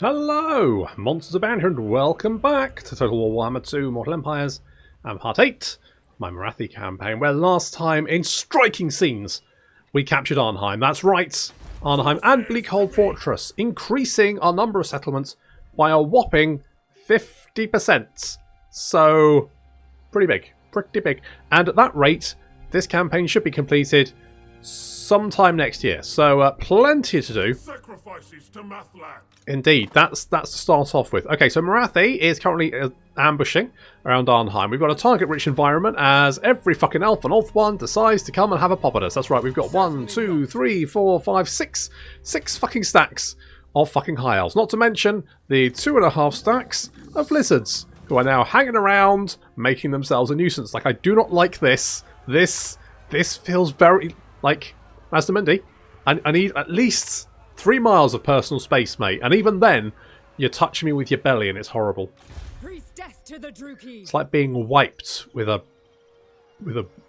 Hello! Monsters abound here and welcome back to Total War Warhammer 2 Mortal Empires and Part 8 my Morathi Campaign, where last time, in striking scenes, we captured Arnhem. That's right, Arnhem and Beachhead Fortress, increasing our number of settlements by a whopping 50%. So, pretty big, pretty big. And at that rate, this campaign should be completed sometime next year. So, plenty to do. Sacrifices to Mathland. Indeed, that's to start off with. Okay, so Morathi is currently ambushing around Arnhem. We've got a target-rich environment as every fucking elf and elf one decides to come and have a pop at us. That's right, we've got 1, 2, 3, 4, 5, 6 fucking stacks of fucking high elves. Not to mention the 2.5 stacks of lizards who are now hanging around, making themselves a nuisance. Like, I do not like this. This feels very like Mazdamundi. I need at least 3 miles of personal space, mate. And even then, you're touching me with your belly and it's horrible. It's like being wiped with a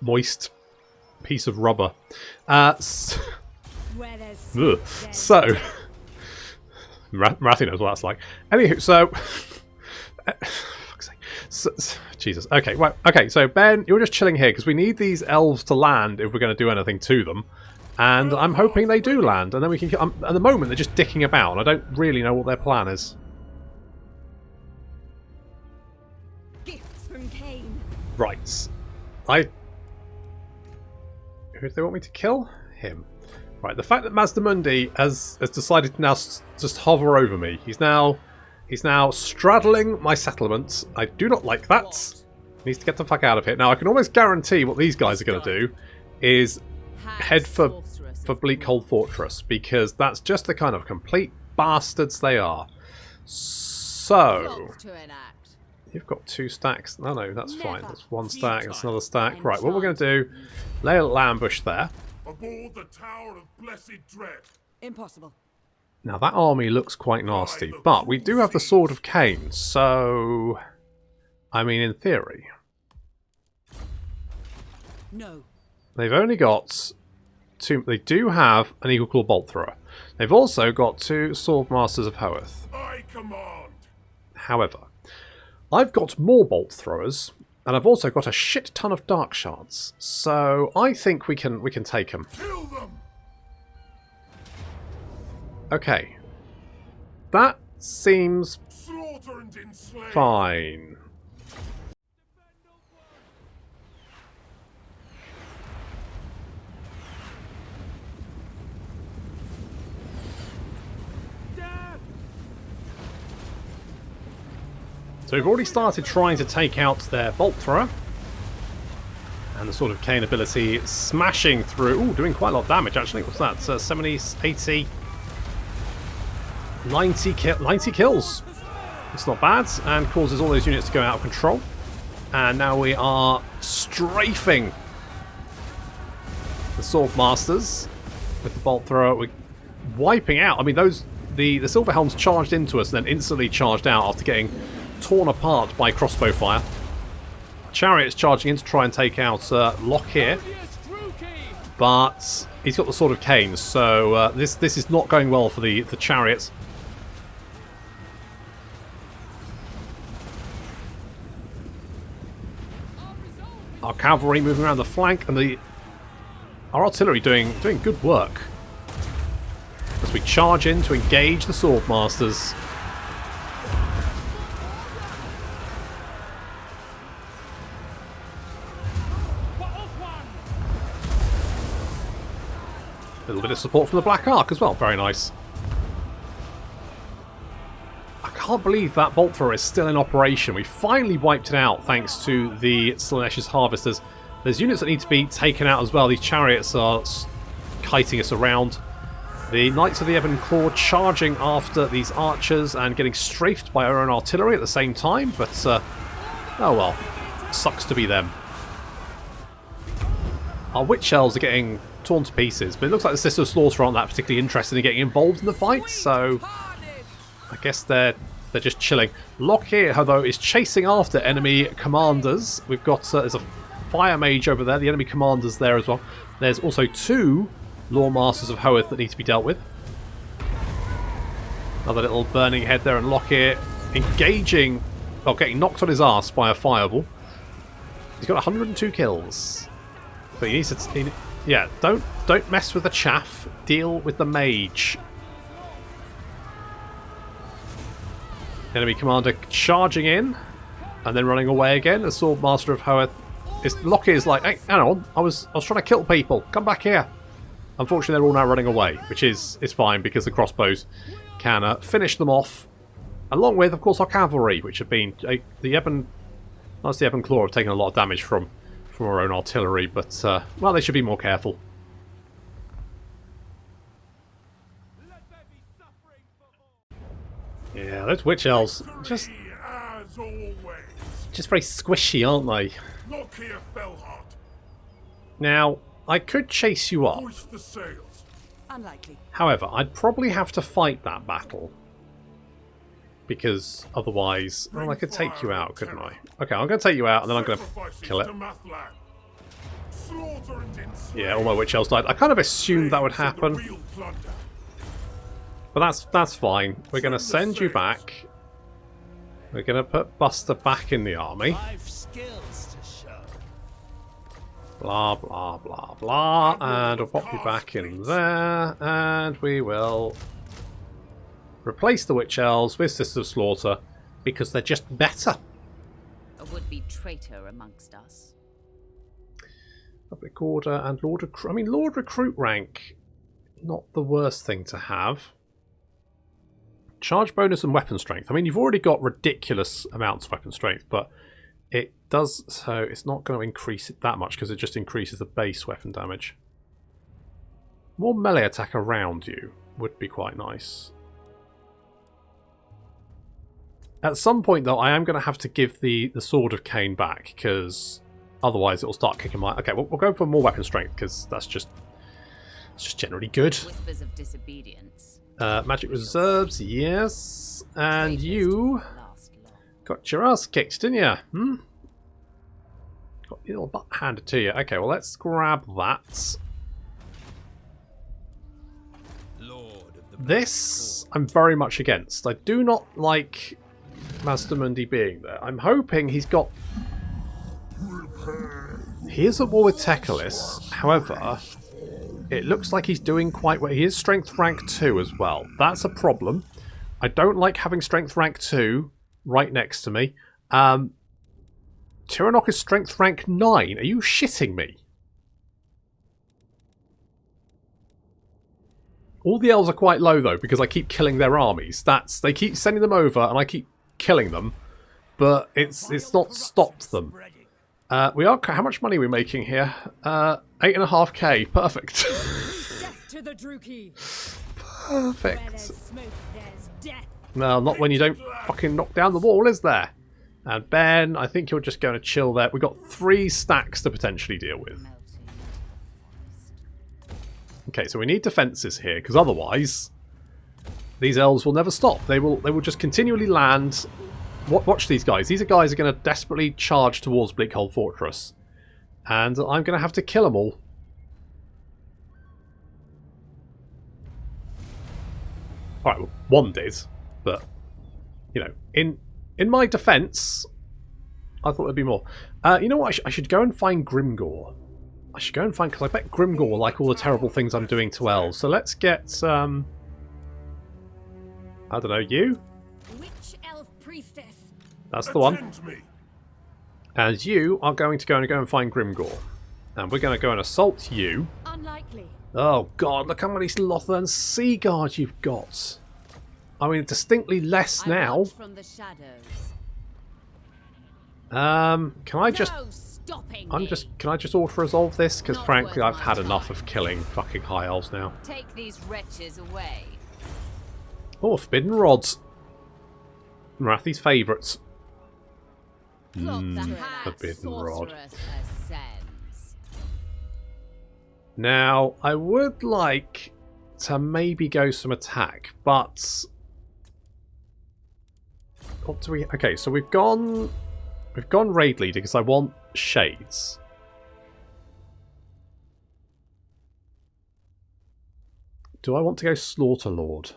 moist piece of rubber. So, Morathi knows what that's like. Anywho, so... Jesus. Okay, well, okay, so Ben, you're just chilling here because we need these elves to land if we're going to do anything to them. And I'm hoping they do land, and then we can... at the moment, they're just dicking about, and I don't really know what their plan is. Gifts from Cain. Right. Who do they want me to kill? Him. Right, the fact that Mazdamundi has decided to now just hover over me. He's now straddling my settlement. I do not like that. He needs to get the fuck out of here. Now, I can almost guarantee what these guys are going to do is head for Beachhead Fortress, because that's just the kind of complete bastards they are. So, you've got 2 stacks. No, that's fine. That's 1 stack. That's another stack. Right, what we're going to do, lay a little ambush there. Aboard the Tower of Blessed Dread. Impossible. Now, that army looks quite nasty, but we do have the Sword of Cain, so... I mean, in theory... No. They've only got 2... They do have an Eagle Claw Bolt Thrower. They've also got 2 Sword Masters of Hoeth. I command. However, I've got more Bolt Throwers, and I've also got a shit ton of Dark Shards. So I think we can take them. Kill them. Okay. That seems Slaughter and enslave. fine. So we've already started trying to take out their Bolt Thrower. And the Sword of Cain ability smashing through. Ooh, doing quite a lot of damage actually. What's that? 70, 80, 90 kills. It's not bad, and causes all those units to go out of control. And now we are strafing the Sword Masters with the Bolt Thrower. We're wiping out. I mean, the Silver Helms charged into us and then instantly charged out after getting torn apart by crossbow fire. Chariot's charging in to try and take out Locke here, but he's got the Sword of Cain, so this is not going well for the Chariot. Our cavalry moving around the flank, and our artillery doing good work as we charge in to engage the Sword Masters. A little bit of support from the Black Ark as well, very nice. I can't believe that Bolt Thrower is still in operation. We finally wiped it out thanks to the Slaanesh's Harvesters. There's units that need to be taken out as well. These chariots are kiting us around. The Knights of the Ebon Claw charging after these archers and getting strafed by our own artillery at the same time, but oh well, sucks to be them. Our Witch Elves are getting torn to pieces, but it looks like the Sister of Slaughter aren't that particularly interested in getting involved in the fight, so I guess they're just chilling. Locke here, though, is chasing after enemy commanders. We've got there's a Fire Mage over there, the enemy commander's there as well. There's also 2 Law Masters of Hoeth that need to be dealt with. Another little burning head there, and Lockyer engaging, well, getting knocked on his ass by a fireball. He's got 102 kills. But he needs to... yeah, don't mess with the chaff. Deal with the mage. Enemy commander charging in and then running away again. The Swordmaster of Hoeth. Lockyer is like, hey, hang on, I was trying to kill people. Come back here. Unfortunately, they're all now running away, which is fine because the crossbows can finish them off. Along with, of course, our cavalry, which have been the Ebon Claw have taken a lot of damage from our own artillery, but well, they should be more careful. Yeah, those witch elves just very squishy, aren't they? Look here, Fellheart. Now, I could chase you up. Hoist the sails. Unlikely. However, I'd probably have to fight that battle. Because otherwise... well, I could take you out, couldn't I? Okay, I'm going to take you out and then I'm going to kill it. Yeah, all my witch elves died. I kind of assumed that would happen. But that's fine. We're going to send you back. We're going to put Buster back in the army. Blah, blah, blah, blah. And we'll pop you back in there. And we will replace the witch elves with Sisters of Slaughter because they're just better. A would-be traitor amongst us. Public order and Lord Recruit. I mean, Lord Recruit rank, not the worst thing to have. Charge bonus and weapon strength. I mean, you've already got ridiculous amounts of weapon strength, but it does, so it's not going to increase it that much because it just increases the base weapon damage. More melee attack around you would be quite nice. At some point, though, I am going to have to give the Sword of Cain back because otherwise it will start kicking my... Okay, we'll go for more weapon strength because it's just generally good. Whispers of disobedience. Magic reserves, yes. And you got your ass kicked, didn't you? Hmm? Got your little butt handed to you. Okay, well, let's grab that. This, I'm very much against. I do not like Mazdamundi being there. I'm hoping he's got... He is at war with Tekalis. However... it looks like he's doing quite well. He is strength rank 2 as well. That's a problem. I don't like having strength rank 2 right next to me. Tor Anrok is strength rank 9. Are you shitting me? All the elves are quite low though because I keep killing their armies. They keep sending them over and I keep killing them, but it's not stopped them. We are. How much money are we making here? 8.5k. Perfect. Death to the Druki. Perfect. No, not when you don't fucking knock down the wall, is there? And Ben, I think you're just going to chill there. We've got 3 stacks to potentially deal with. Okay, so we need defences here because otherwise these elves will never stop. They will just continually land. Watch these guys. These guys are going to desperately charge towards Bleakhold Fortress. And I'm going to have to kill them all. Alright, well, one did. But, you know, in my defence, I thought there'd be more. You know what? I should go and find Grimgor. I should go and find... because I bet Grimgor will like all the terrible things I'm doing to elves. So let's get... I don't know, you? Witch elf priestess. That's the one. And you are going to go and find Grimgor. And we're going to go and assault you. Unlikely. Oh god, look how many Lothern Sea Guards you've got. I mean, distinctly less now. From the shadows. Can I just... No stopping Can I just auto-resolve this? Because Not frankly, worth I've my had time. enough of killing fucking high elves now. Take these wretches away. Oh, Forbidden Rods. Morathi's favourites. Forbidden Rod. Now, I would like to maybe go some attack, but what do we? Okay, so we've gone raid leader because I want shades. Do I want to go Slaughter Lord?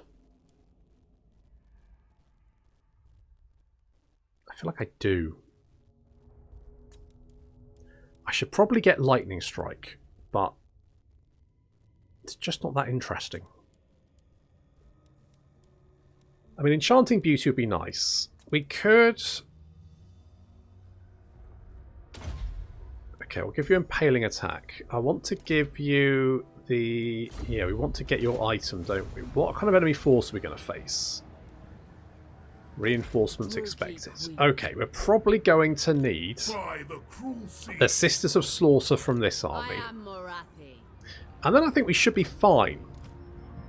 feel like I do. I should probably get Lightning Strike, but it's just not that interesting. I mean, Enchanting Beauty would be nice. We could... Okay, we'll give you Impaling Attack. I want to give you the... Yeah, we want to get your item, don't we? What kind of enemy force are we going to face? Reinforcements expected. Okay, we're probably going to need the Sisters of Slaughter from this army. I am Morathi, And then I think we should be fine.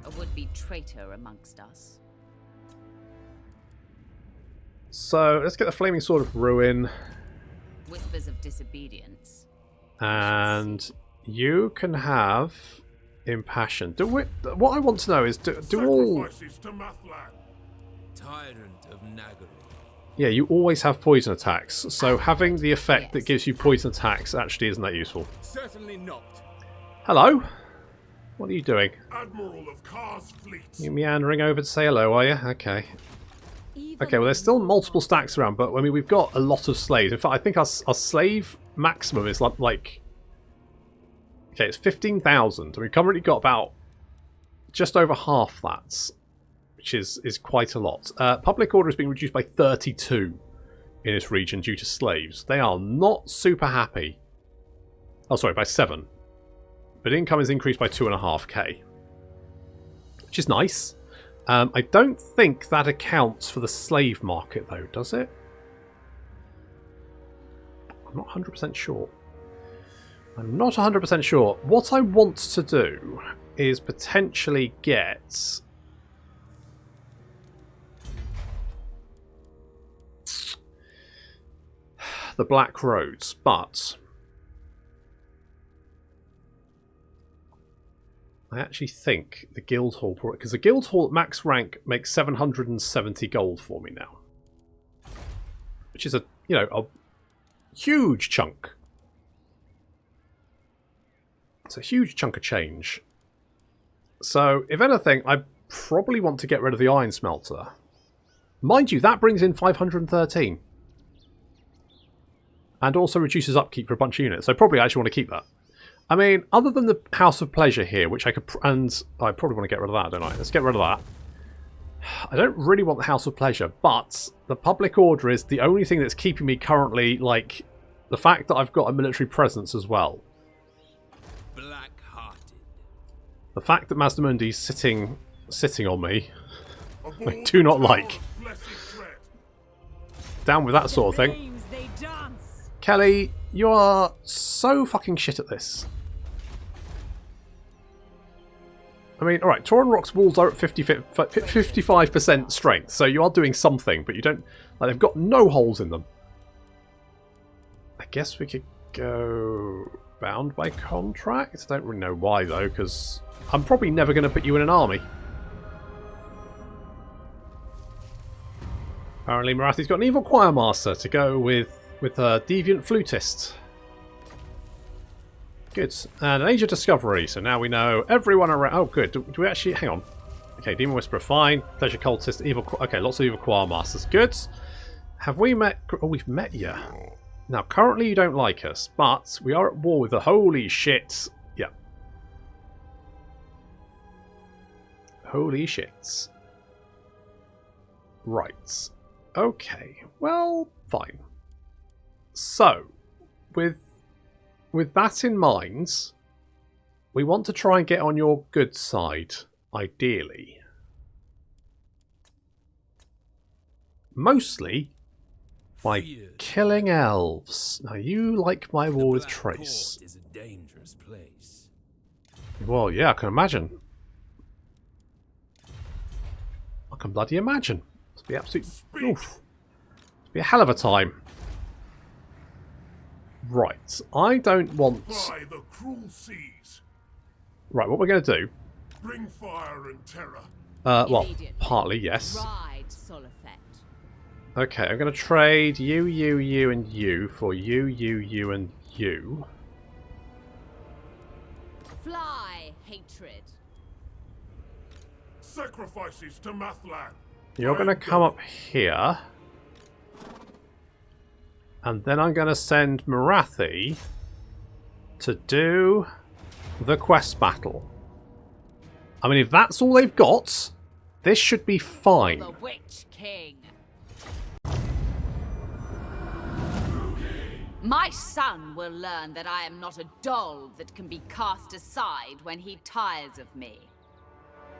a would-be traitor amongst us. So let's get the Flaming Sword of Ruin. Whispers of disobedience. And you can have Impassion. What I want to know is, do all... Sacrifices to Mathlan. Tyrant of Nagaru. Yeah, you always have poison attacks. So having the effect that gives you poison attacks actually isn't that useful. Certainly not. Hello? What are you doing? Admiral of Kar's fleet. You meandering over to say hello, are you? Okay. Even Okay, well there's still multiple stacks around, but I mean we've got a lot of slaves. In fact, I think our slave maximum is like okay, it's 15,000, and we've currently got about just over half that, which is quite a lot. Public order is being reduced by 32 in this region due to slaves. They are not super happy. Oh, sorry, by 7. But income is increased by 2.5k, which is nice. I don't think that accounts for the slave market, though, does it? I'm not 100% sure. I'm not 100% sure. What I want to do is potentially get... the Black Roads, but... I actually think the Guildhall... Because the Guildhall at max rank makes 770 gold for me now. Which is a, you know, a huge chunk. It's a huge chunk of change. So, if anything, I probably want to get rid of the Iron Smelter. Mind you, that brings in 513. And also reduces upkeep for a bunch of units. So probably I actually want to keep that. I mean, other than the House of Pleasure here, which I could... And I probably want to get rid of that, don't I? Let's get rid of that. I don't really want the House of Pleasure, but the Public Order is the only thing that's keeping me currently, like, the fact that I've got a military presence as well. Black-hearted. The fact that Mazdamundi is sitting on me, I do not like. Down with that sort of thing. flames they dance. Kelly, you are so fucking shit at this. I mean, alright, Tor Anrok's walls are at 55% strength, so you are doing something, but you don't... Like, they've got no holes in them. I guess we could go... bound by contract? I don't really know why, though, because I'm probably never going to put you in an army. Apparently Morathi's got an evil choir master to go with a deviant flutist. Good. And an Age of Discovery, so now we know everyone around... Oh, good. Do we actually... Hang on. Okay, Demon Whisperer, fine. Pleasure Cultist, evil... Okay, lots of evil choir masters. Good. Have we met... Oh, we've met you. Now, currently you don't like us, but we are at war with the... Holy shit. Yeah. Holy shit. Right. Okay. Well, fine. So, with that in mind, we want to try and get on your good side, ideally. Mostly by killing elves. Now, you like my war with Trace. Is a dangerous place. Well, yeah, I can imagine. I can bloody imagine. Must be absolute... Oof. Must be a hell of a time. Right, I don't want... By the cruel seas. Right, what we're going to do... Bring fire and terror. Well, Immediately. partly, yes. Ride Solifet. Okay, I'm going to trade you, and you for you, and you. Fly, hatred. Sacrifices to Mathlan. You're going to come up here. And then I'm going to send Morathi to do the quest battle. I mean, if that's all they've got, this should be fine. The Witch King. My son will learn that I am not a doll that can be cast aside when he tires of me.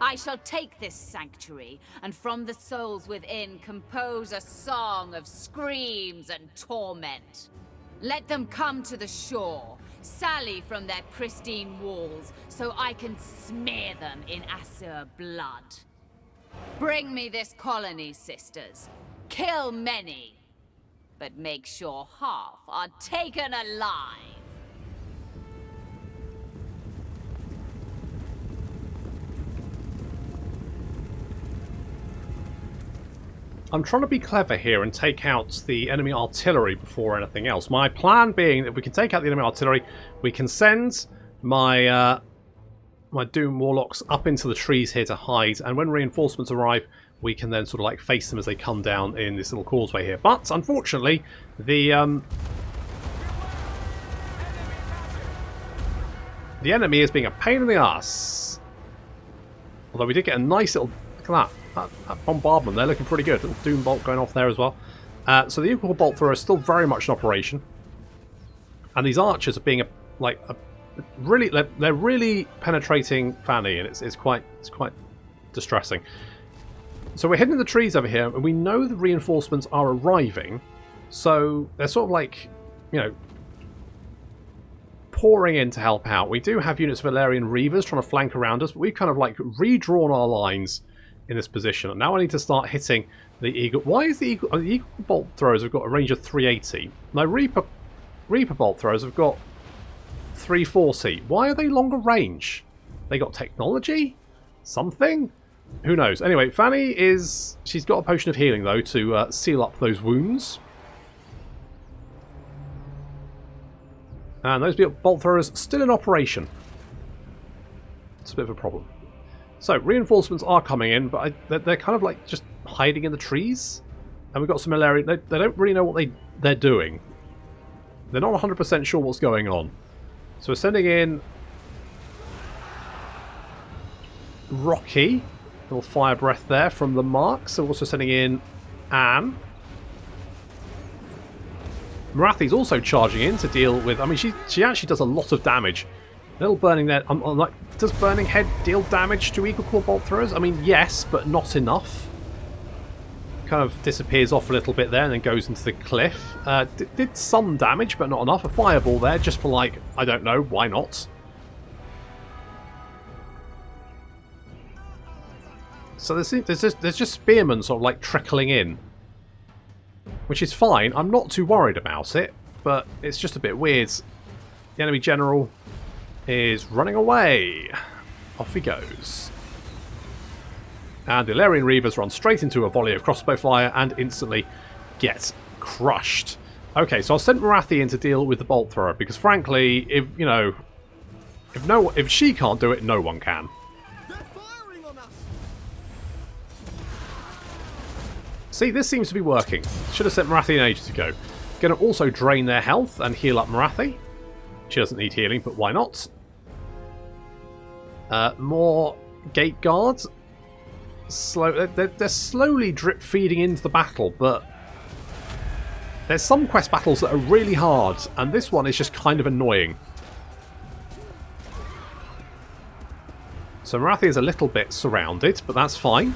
I shall take this sanctuary, and from the souls within compose a song of screams and torment. Let them come to the shore, sally from their pristine walls, so I can smear them in Asur blood. Bring me this colony, sisters. Kill many, but make sure half are taken alive. I'm trying to be clever here and take out the enemy artillery before anything else. My plan being that if we can take out the enemy artillery, we can send my my Doom Warlocks up into the trees here to hide, and when reinforcements arrive, we can then sort of like face them as they come down in this little causeway here. But unfortunately, the enemy is being a pain in the ass. Although we did get a nice little, look at that bombardment there, looking pretty good. Little Doom Bolt going off there as well. So the equal bolt thrower is still very much in operation, and these archers are being really, they're really penetrating Fanny, and it's quite distressing. So we're hidden in the trees over here, and we know the reinforcements are arriving. So they're sort of like, you know, pouring in to help out. We do have units of Valerian Reavers trying to flank around us, but we've kind of like redrawn our lines in this position. And now I need to start hitting the Eagle. Why is the Eagle Bolt throwers have got a range of 380? My Reaper Bolt throwers have got 340. Why are they longer range? They got technology? Something? Who knows? Anyway, Fanny she's got a potion of healing though to seal up those wounds. And those bolt throwers still in operation. It's a bit of a problem. So, reinforcements are coming in, but they're kind of like just hiding in the trees. And we've got some malaria. They don't really know what they're doing. They're not 100% sure what's going on. So we're sending in Rocky. Little fire breath there from the mark. So we're also sending in Anne. Morathi's also charging in to deal with... I mean, she actually does a lot of damage. A little burning there. Like, does Burning Head deal damage to Eagle Core Bolt Throwers? I mean, yes, but not enough. Kind of disappears off a little bit there and then goes into the cliff. Did some damage, but not enough. A fireball there, just for like, I don't know, why not? So there's just spearmen sort of like trickling in, which is fine. I'm not too worried about it, but it's just a bit weird. The enemy general is running away. Off he goes. And the Illyrian Reavers run straight into a volley of crossbow fire and instantly get crushed. Okay, so I'll send Morathi in to deal with the bolt thrower because, frankly, if she can't do it, no one can. See, this seems to be working. Should have sent Morathi in ages ago. Going to also drain their health and heal up Morathi. She doesn't need healing, but why not? More gate guards. They're slowly drip feeding into the battle, but there's some quest battles that are really hard, and this one is just kind of annoying. So Morathi is a little bit surrounded, but that's fine.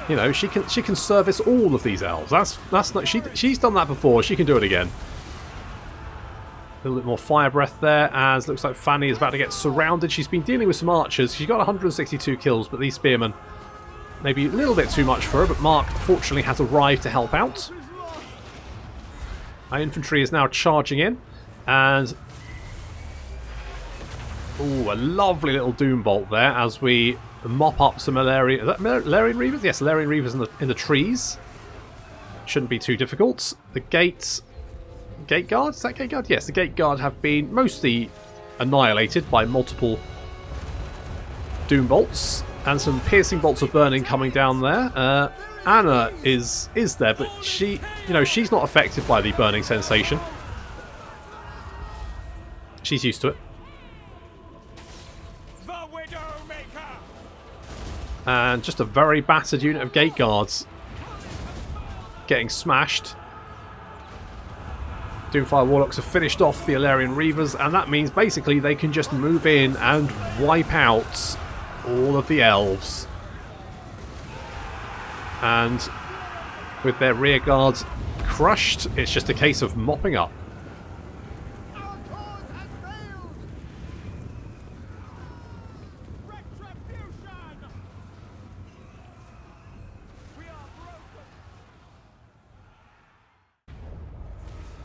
You know, she can service all of these elves. That's not she's done that before. She can do it again. A little bit more fire breath there, as looks like Fanny is about to get surrounded. She's been dealing with some archers. She's got 162 kills, but these spearmen maybe a little bit too much for her. But Mark, fortunately, has arrived to help out. Our infantry is now charging in, and ooh, a lovely little Doom Bolt there as we mop up some Illyrian... Is that Illyrian Reavers? Yes, Illyrian Reavers in the trees. Shouldn't be too difficult. The gate guard? Is that gate guard? Yes, the gate guard have been mostly annihilated by multiple Doom Bolts and some piercing bolts of burning coming down there. Anna is there, but she, you know, she's not affected by the burning sensation. She's used to it. And just a very battered unit of gate guards getting smashed. Doomfire Warlocks have finished off the Illyrian Reavers, and that means basically they can just move in and wipe out all of the elves. And with their rear guards crushed, it's just a case of mopping up.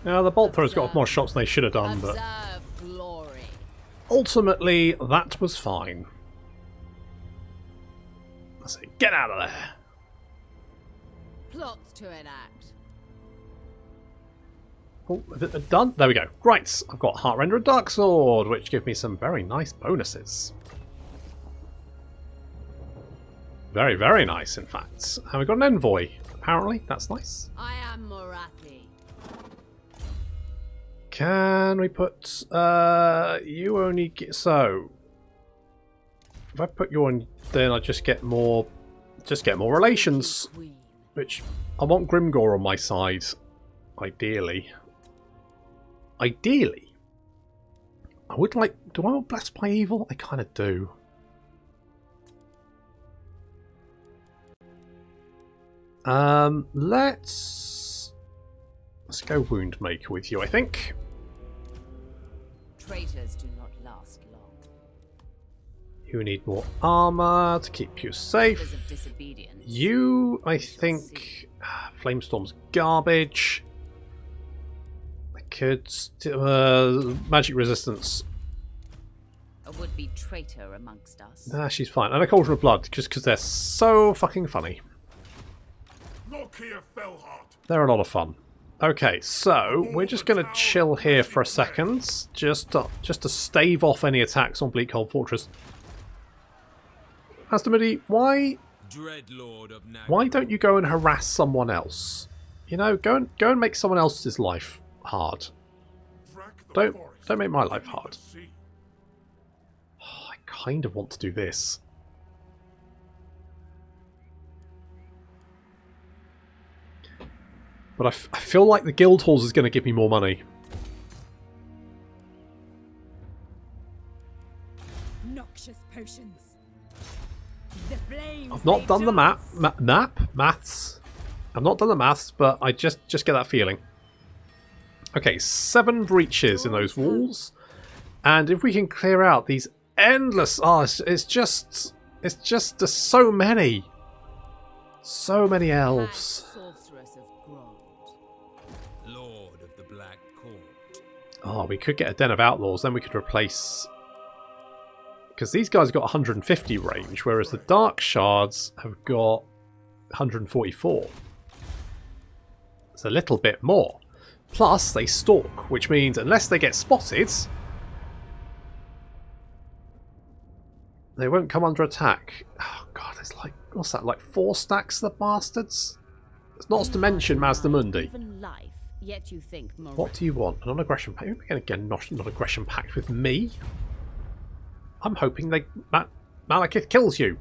Now, the bolt throwers got off more shots than they should have done, but ultimately, that was fine. I say, get out of there! Plots to enact. Oh, is it done? There we go. Right, I've got Heartrender and Dark Sword, which give me some very nice bonuses. Very, very nice, in fact. And we've got an envoy, apparently. That's nice. I am Morathi. Can we put you only get, so if I put you on, then I just get more relations, which I want Grimgor on my side, ideally. Ideally, I would like. Do I want Blessed by Evil? I kind of do. Let's go Woundmaker with you, I think. Traitors do not last long. You need more armor to keep you safe. Of disobedience. You, I think, Flamestorm's garbage. I could magic resistance. A would-be traitor amongst us. Nah, she's fine. And a Cauldron of Blood, just because they're so fucking funny. Look here, Fellheart. They're a lot of fun. Okay, so we're just going to chill here for a second, just to stave off any attacks on Bleakhold Fortress. Mazdamundi, why don't you go and harass someone else? You know, go and make someone else's life hard. Don't make my life hard. Oh, I kind of want to do this. But I feel like the guild halls is going to give me more money. Noxious potions. The flames I've not done the maths. I've not done the maths, but I just get that feeling. Okay, 7 breaches in those walls, and if we can clear out these endless, it's just there's so many elves. Oh, we could get a Den of Outlaws, then we could replace... Because these guys have got 150 range, whereas the Dark Shards have got 144. It's a little bit more. Plus, they stalk, which means unless they get spotted, they won't come under attack. Oh god, it's like, what's that, like 4 stacks of the bastards? It's not to mention Mazdamundi. Yet you think what do you want? A non-aggression pact? You're going to get a non-aggression pact with me? I'm hoping Malekith kills you.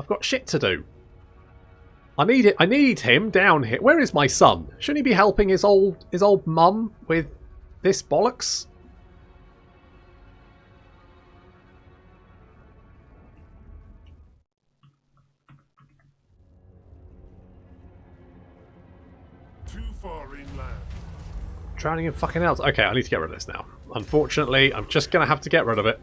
I've got shit to do. I need him down here. Where is my son? Shouldn't he be helping his old mum with this bollocks? Too far inland. Drowning in fucking elves. Okay, I need to get rid of this now. Unfortunately, I'm just going to have to get rid of it.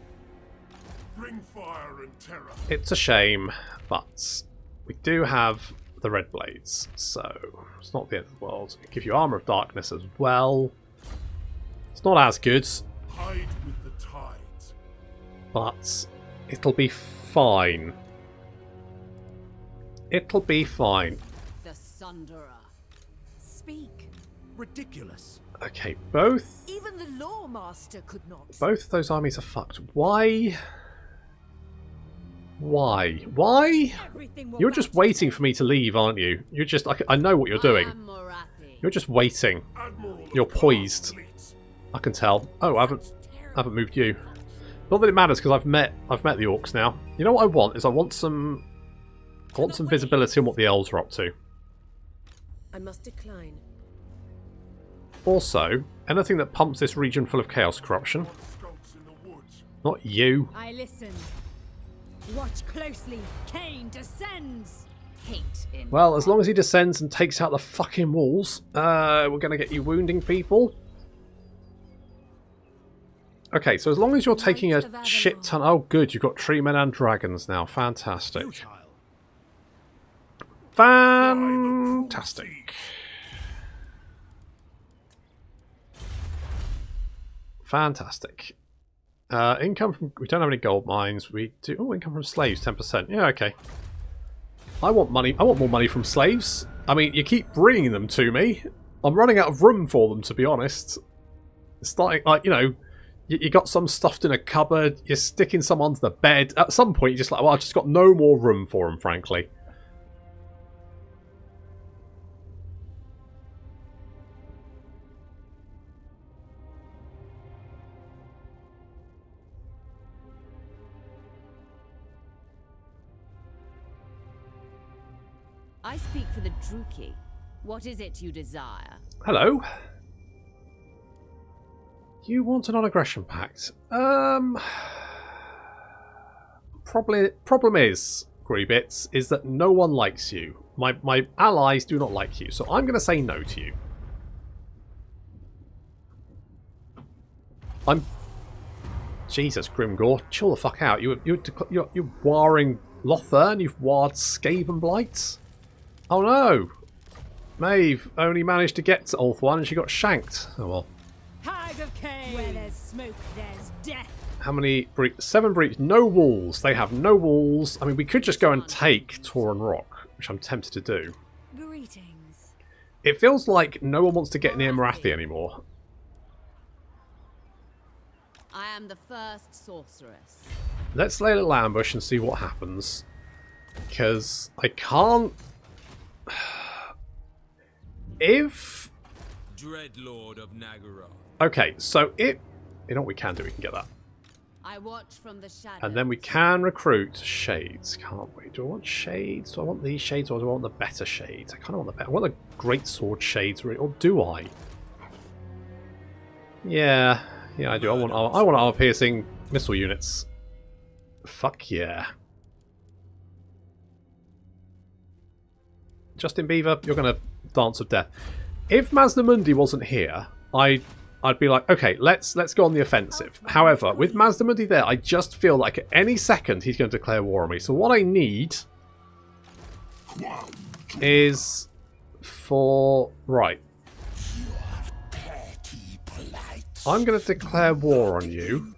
Bring fire and terror. It's a shame, but we do have the red blades, so it's not the end of the world. It gives you armor of darkness as well. It's not as good, Hide with the tides. but it'll be fine. It'll be fine. The Sunderer. Speak. Ridiculous. Okay, both Even the Lawmaster could not. of those armies are fucked. Why Why? Why? Everything will You're just bow to waiting for me to leave, aren't you? You're just... I know what you're doing. I am Morathi. You're just waiting. Admiral of You're poised. fleets. I can tell. Oh, I haven't moved you. Not that it matters because I've met the orcs now. You know what I want is I want some visibility on what the elves are up to. I must decline. Also, anything that pumps this region full of chaos corruption. Scouts in the woods. Not you. I listen. Watch closely. Cain descends. Hate in Well, as long as he descends and takes out the fucking walls, we're going to get you wounding people. Okay, so as long as you're taking a shit ton... Oh, good, you've got tree men and dragons now. Fantastic. Fantastic. Fantastic. Income from... We don't have any gold mines. We do... Oh, income from slaves, 10%. Yeah, okay. I want money. I want more money from slaves. I mean, you keep bringing them to me. I'm running out of room for them, to be honest. It's starting, like, you know... You got some stuffed in a cupboard, you're sticking some onto the bed. At some point, you're just like, well, I've just got no more room for them, frankly. I speak for the Druki. What is it you desire? Hello. You want a non-aggression pact? Problem is, Greebits, is that no one likes you. My allies do not like you, so I'm going to say no to you. Jesus, Grimgore, chill the fuck out. You're warring Lothern, you've warred Skaven Blights. Oh no! Maeve only managed to get to Ulthuan and she got shanked. Oh well. Hive of Cain. Where there's smoke, there's death. How many breach? 7 breach. No walls. They have no walls. I mean, we could just go and take Tor Anrok, which I'm tempted to do. Greetings. It feels like no one wants to get near Morathi anymore. I am the first sorceress. Let's lay a little ambush and see what happens. Because I can't... If... Dreadlord of Nagara. Okay, so if... You know what we can do? We can get that. I watch from the shadows. And then we can recruit shades, can't we? Do I want shades? Do I want these shades or do I want the better shades? I kind of want the better. I want the great sword shades, or do I? Yeah, I do. I want armor piercing missile units. Fuck yeah. Justin Beaver, you're gonna dance of death. If Mazdamundi wasn't here, I'd be like, okay, let's go on the offensive. However, with Mazdamundi there, I just feel like at any second he's going to declare war on me. So what I need is for... Right. I'm going to declare war on you.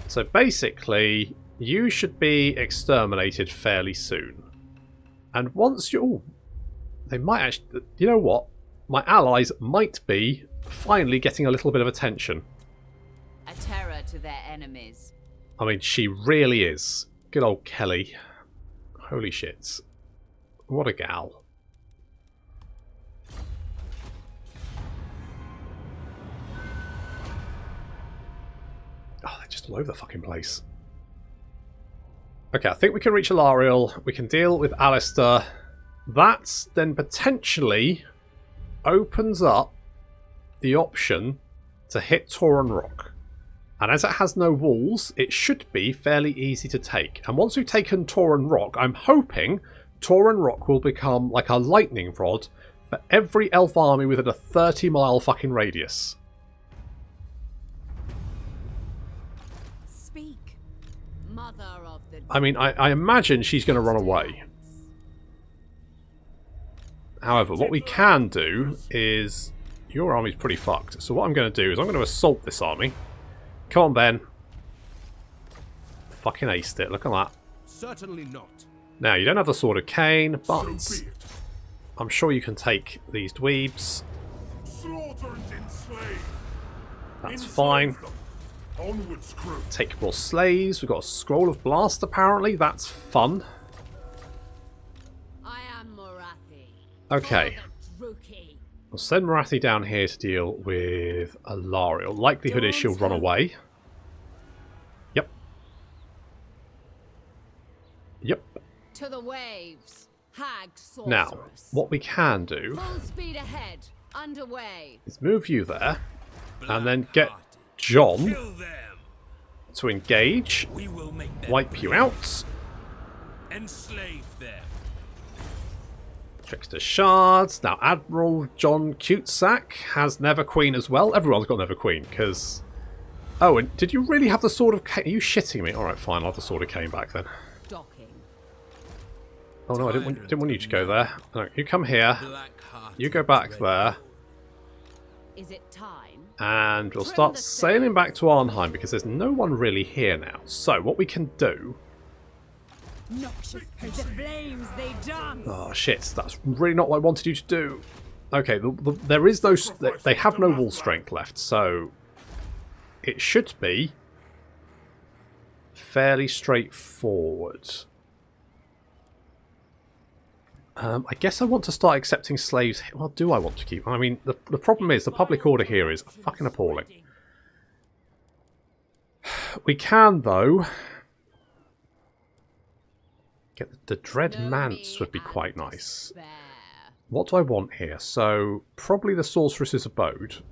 So basically, you should be exterminated fairly soon. And once you... Ooh, they might actually... You know what? My allies might be finally getting a little bit of attention. A terror to their enemies. I mean, she really is. Good old Kelly. Holy shit. What a gal. Oh, they're just all over the fucking place. Okay, I think we can reach Alariel. We can deal with Alistair. That then potentially opens up the option to hit Tor Anrok. And as it has no walls, it should be fairly easy to take. And once we've taken Tor Anrok, I'm hoping Tor Anrok will become like a lightning rod for every elf army within a 30-mile fucking radius. Speak. Mother of the... I mean, I imagine she's going to run away. However, what we can do is... Your army's pretty fucked. So what I'm going to do is I'm going to assault this army. Come on, Ben. Fucking aced it. Look at that. Certainly not. Now, you don't have the Sword of Cain, but So be it. I'm sure you can take these dweebs. Slaughter and enslave. That's Enslave fine. them. Onwards, crew. Take more slaves. We've got a scroll of blast apparently. That's fun. I am Morathi. Okay. Druki. We'll send Morathi down here to deal with Alariel. Likelihood is she'll run away. Yep. Yep. To the waves. Hag sorceress. Now, what we can do Full speed ahead. Underway. is move you there and then get John Kill them. to engage, We will make them wipe you out. enslave them. Trickster Shards. Now, Admiral John Cutesack has Never Queen as well. Everyone's got Never Queen, because... Oh, and did you really have the Sword of Cain? Are you shitting me? Alright, fine, I'll have the Sword of Cain back then. Docking. Oh no, I didn't want you to go there. No, you come here. Black-hearted You go back red there. Is it time? And we'll start sailing back to Arnhem, because there's no one really here now. So, what we can do... Noxious the flames they dance. Oh shit, that's really not what I wanted you to do. Okay, there is no... They have no wall strength left, so... It should be... fairly straightforward. I guess I want to start accepting slaves. Well, do I want to keep... I mean, the problem is the public order here is fucking appalling. We can, though... Get the Dread Manse would be quite nice. What do I want here? So, probably the Sorceress's Abode.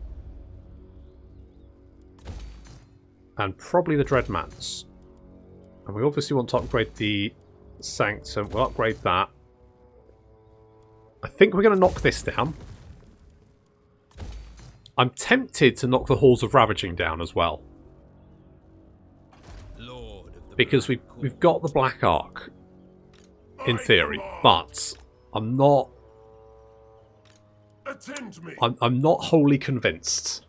And probably the Dread Manse. And we obviously want to upgrade the Sanctum. We'll upgrade that. I think we're going to knock this down. I'm tempted to knock the Halls of Ravaging down as well. Lord of the Because Black we've got the Black Ark. In theory. But I'm not... Attend me. I'm not wholly convinced.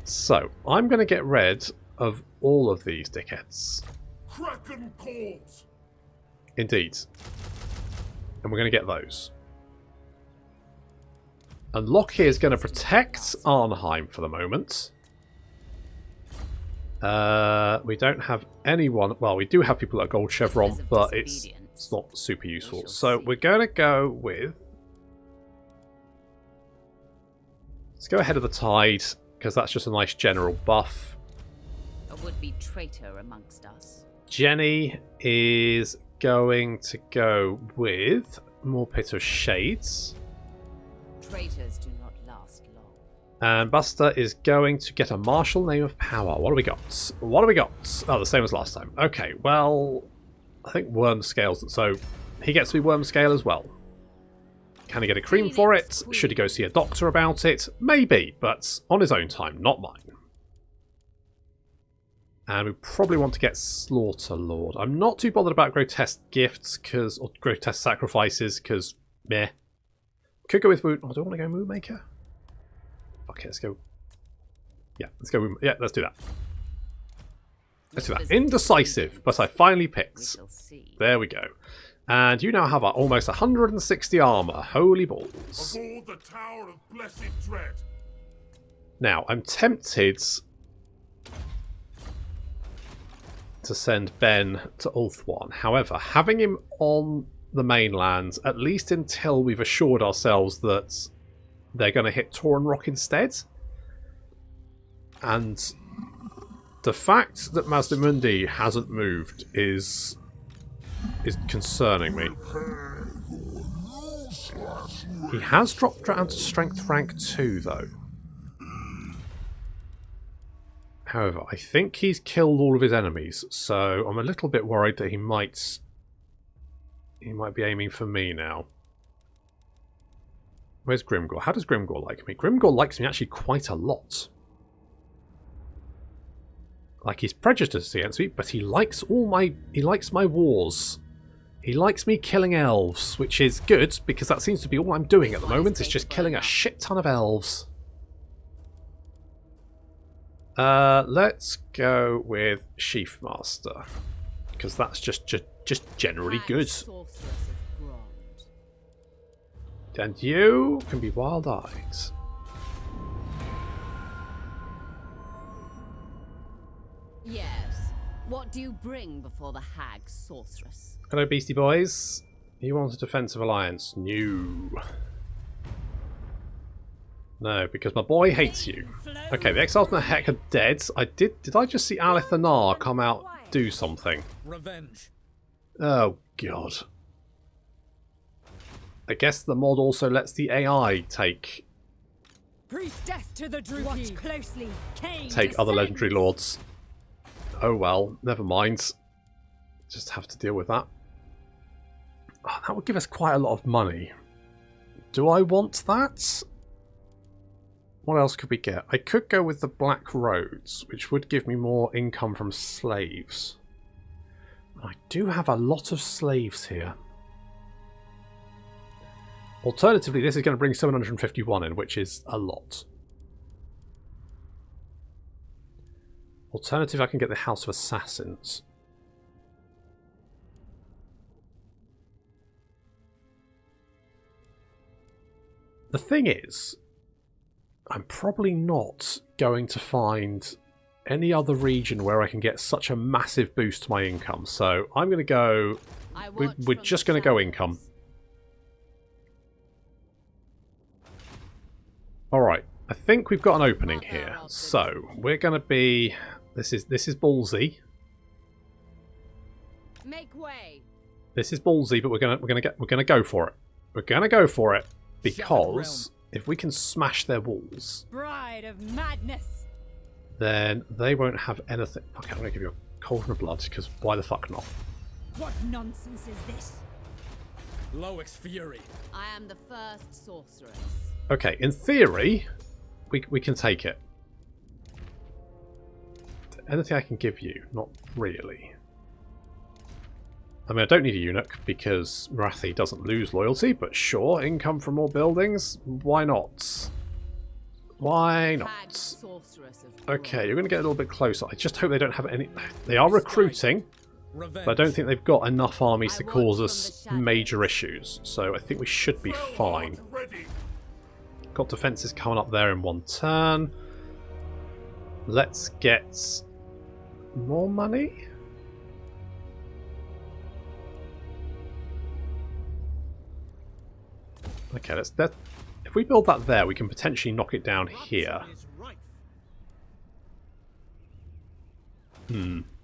So, I'm going to get rid of all of these dickheads. Kraken calls. Indeed. And we're going to get those. And Lockyer is going to protect Arnhem for the moment. We don't have anyone... Well, we do have people at Gold Chevron, but it's not super useful. So we're going to go with... Let's go ahead of the Tide, because that's just a nice general buff. A would-be traitor amongst us. Jenny is going to go with more Pit of Shades. Traitors do not last long. And Buster is going to get a Martial Name of Power. What do we got? What do we got? Oh, the same as last time. Okay, well, I think Worm Scales. So he gets to be Worm Scale as well. Can he get a cream for it? Should he go see a doctor about it? Maybe, but on his own time, not mine. And we probably want to get Slaughter Lord. I'm not too bothered about Grotesque Gifts, or Grotesque Sacrifices, because, meh. Could go with Wound... Oh, do I want to go Moonmaker? Okay, let's go... Yeah, let's go... Yeah, let's do that. Let's do that. Indecisive, but I finally picked. There we go. And you now have almost 160 armor. Holy balls. Aboard the Tower of Blessed Dread. Now, I'm tempted to send Ben to Ulthuan. However, having him on the mainland, at least until we've assured ourselves that they're going to hit Tor Anrok instead. And the fact that Mazdamundi hasn't moved is concerning me. He has dropped down to Strength rank 2, though. However, I think he's killed all of his enemies, so I'm a little bit worried that he might be aiming for me now. Where's Grimgor? How does Grimgor like me? Grimgor likes me actually quite a lot. Like, he's prejudiced against me, but he likes my wars. He likes me killing elves, which is good, because that seems to be all I'm doing at the moment, is just killing a shit ton of elves. Let's go with Sheaf Master, because that's just generally good. And you can be wild-eyed. Yes. What do you bring before the hag sorceress? Hello, Beastie Boys. You want a defensive alliance? No, because my boy hates you. Okay, the exiles and the heck are dead. Did I just see Alithanar come out do something? Revenge. Oh god. I guess the mod also lets the AI take Priestess to the Druid. Watch closely. Cain other descends. legendary lords. Oh well, never mind. Just have to deal with that. Oh, that would give us quite a lot of money. Do I want that? What else could we get? I could go with the Black Roads, which would give me more income from slaves. I do have a lot of slaves here. Alternatively, this is going to bring 751 in, which is a lot. Alternative, I can get the House of Assassins. The thing is, I'm probably not going to find any other region where I can get such a massive boost to my income. So I'm going to go... We're just going to go income. Alright, I think we've got an opening here. So, we're going to be... This is ballsy. Make way. This is ballsy, but we're gonna go for it. We're gonna go for it because if we can smash their walls, Bride of madness. then they won't have anything. Okay, I'm gonna give you a cauldron of blood because why the fuck not? What nonsense is this? Loic's fury. I am the first sorceress. Okay, in theory, we can take it. Anything I can give you? Not really. I mean, I don't need a eunuch because Morathi doesn't lose loyalty, but sure, income from more buildings? Why not? Why not? Okay, you're going to get a little bit closer. I just hope they don't have any... They are recruiting, but I don't think they've got enough armies to cause us major issues. So I think we should be fine. Got defences coming up there in one turn. Let's get more money. Okay, if we build that there, we can potentially knock it down here.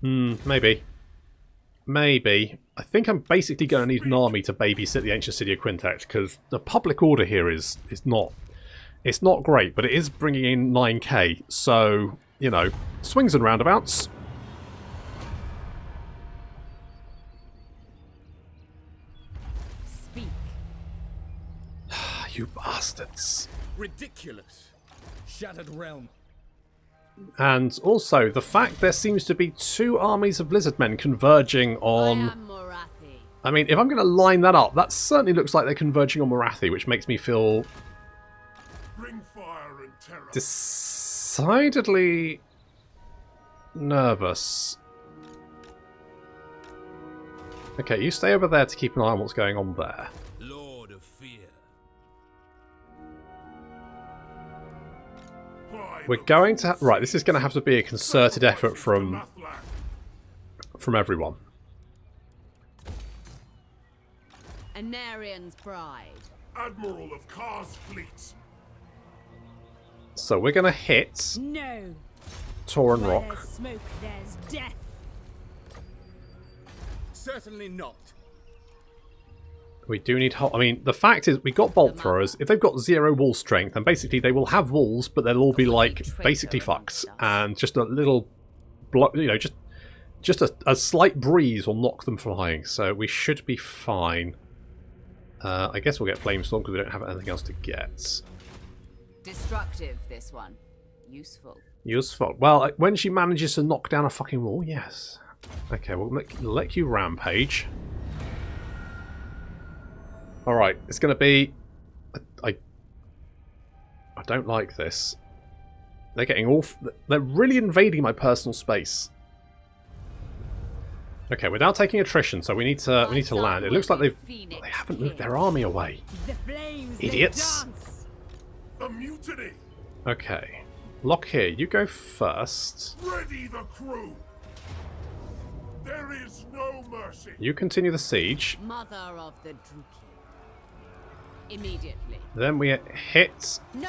Maybe. Maybe. I think I'm basically going to need an army to babysit the ancient city of Quintet, because the public order here is not... It's not great, but it is bringing in 9k, so, you know, swings and roundabouts. Speak. You bastards. Ridiculous. Shattered realm. And also, the fact there seems to be two armies of lizard men converging on... I am Morathi. I mean, if I'm going to line that up, that certainly looks like they're converging on Morathi, which makes me feel... Bring fire and terror. decidedly nervous. Okay, you stay over there to keep an eye on what's going on there. Lord of fear. We're going to... Right, this is going to have to be a concerted effort from everyone. Anarian's bride. Admiral of Kar's fleet. So we're going to hit No. Tor Where Anrok. there's smoke, there's death. Certainly not. We do need... I mean, the fact is we got bolt throwers. If they've got 0 wall strength, then basically they will have walls, but they'll all be, like, basically fucked. And just a little... you know, just a slight breeze will knock them flying. So we should be fine. I guess we'll get Flamestorm because we don't have anything else to get. Destructive, this one. Useful. Useful. Well, when she manages to knock down a fucking wall, yes. Okay, we'll let you rampage. Alright, it's going to be... I don't like this. They're getting awful... They're really invading my personal space. Okay, we're now taking attrition, so we need to land. It looks like they haven't moved their army away. The flames, Idiots. they dance. A mutiny. Okay. Lock here, you go first. Ready the crew. There is no mercy. You continue the siege. Mother of the Druki. Immediately. Then we hit No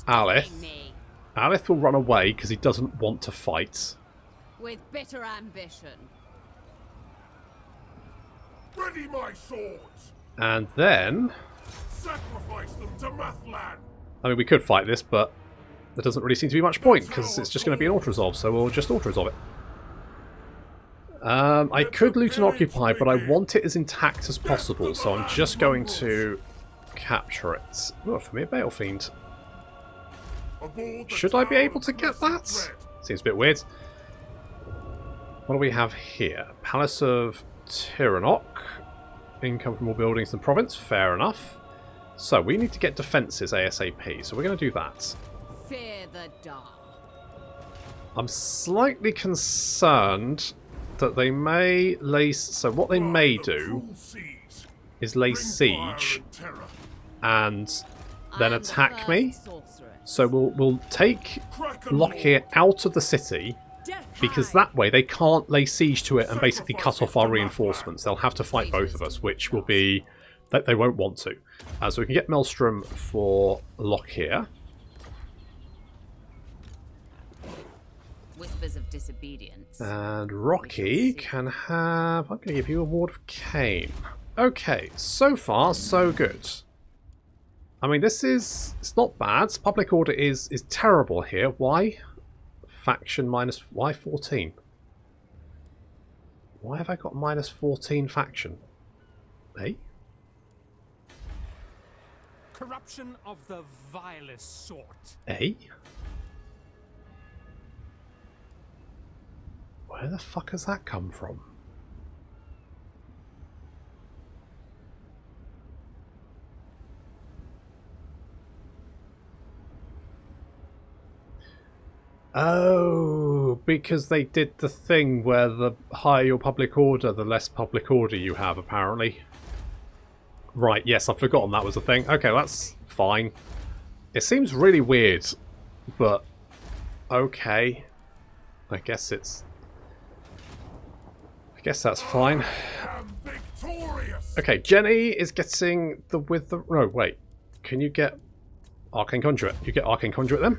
Alith. stopping me. Alith will run away because he doesn't want to fight. With bitter ambition. Ready my swords. And then... Sacrifice them to Mathlan. I mean, we could fight this, but there doesn't really seem to be much point because it's just going to be an auto-resolve, so we'll just auto-resolve it. I could loot and occupy, but I want it as intact as possible, so I'm just going to capture it. Oh, for me, a Bale Fiend. Should I be able to get that? Seems a bit weird. What do we have here? Palace of Tor Anrok. Income from all buildings in the province. Fair enough. So we need to get defences ASAP, so we're going to do that. Fear the dark. I'm slightly concerned that they may lay... So what they may do is lay siege and then attack me. So we'll take Lockyer out of the city, because that way they can't lay siege to it and basically cut off our reinforcements. They'll have to fight both of us, which will be that they won't want to. So we can get Maelstrom for Lockyer. Whispers of disobedience. And Rocky can have... I'm going to give you a Ward of Cain. Okay, so far so good. I mean, this is... It's not bad. Public order is terrible here. Why? Faction minus... Why 14? Why have I got minus 14 faction? Eh? Corruption of the vilest sort. Eh? Where the fuck has that come from? Oh, because they did the thing where the higher your public order, the less public order you have, apparently. Right, yes, I've forgotten that was a thing. Okay, that's fine. It seems really weird, but okay. I guess that's fine. Okay, Jenny is getting the no, wait. Can you get Arcane Conduit? You get Arcane Conduit then?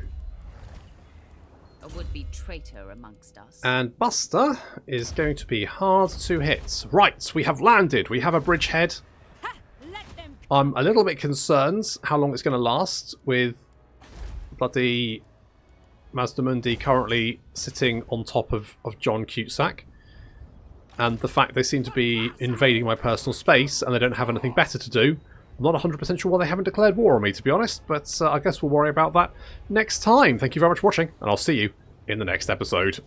A would-be traitor amongst us. And Buster is going to be hard to hit. Right, we have landed. We have a bridgehead. I'm a little bit concerned how long it's going to last with bloody Mazdamundi currently sitting on top of John Cusack. And the fact they seem to be invading my personal space and they don't have anything better to do. I'm not 100% sure why they haven't declared war on me, to be honest, but I guess we'll worry about that next time. Thank you very much for watching, and I'll see you in the next episode.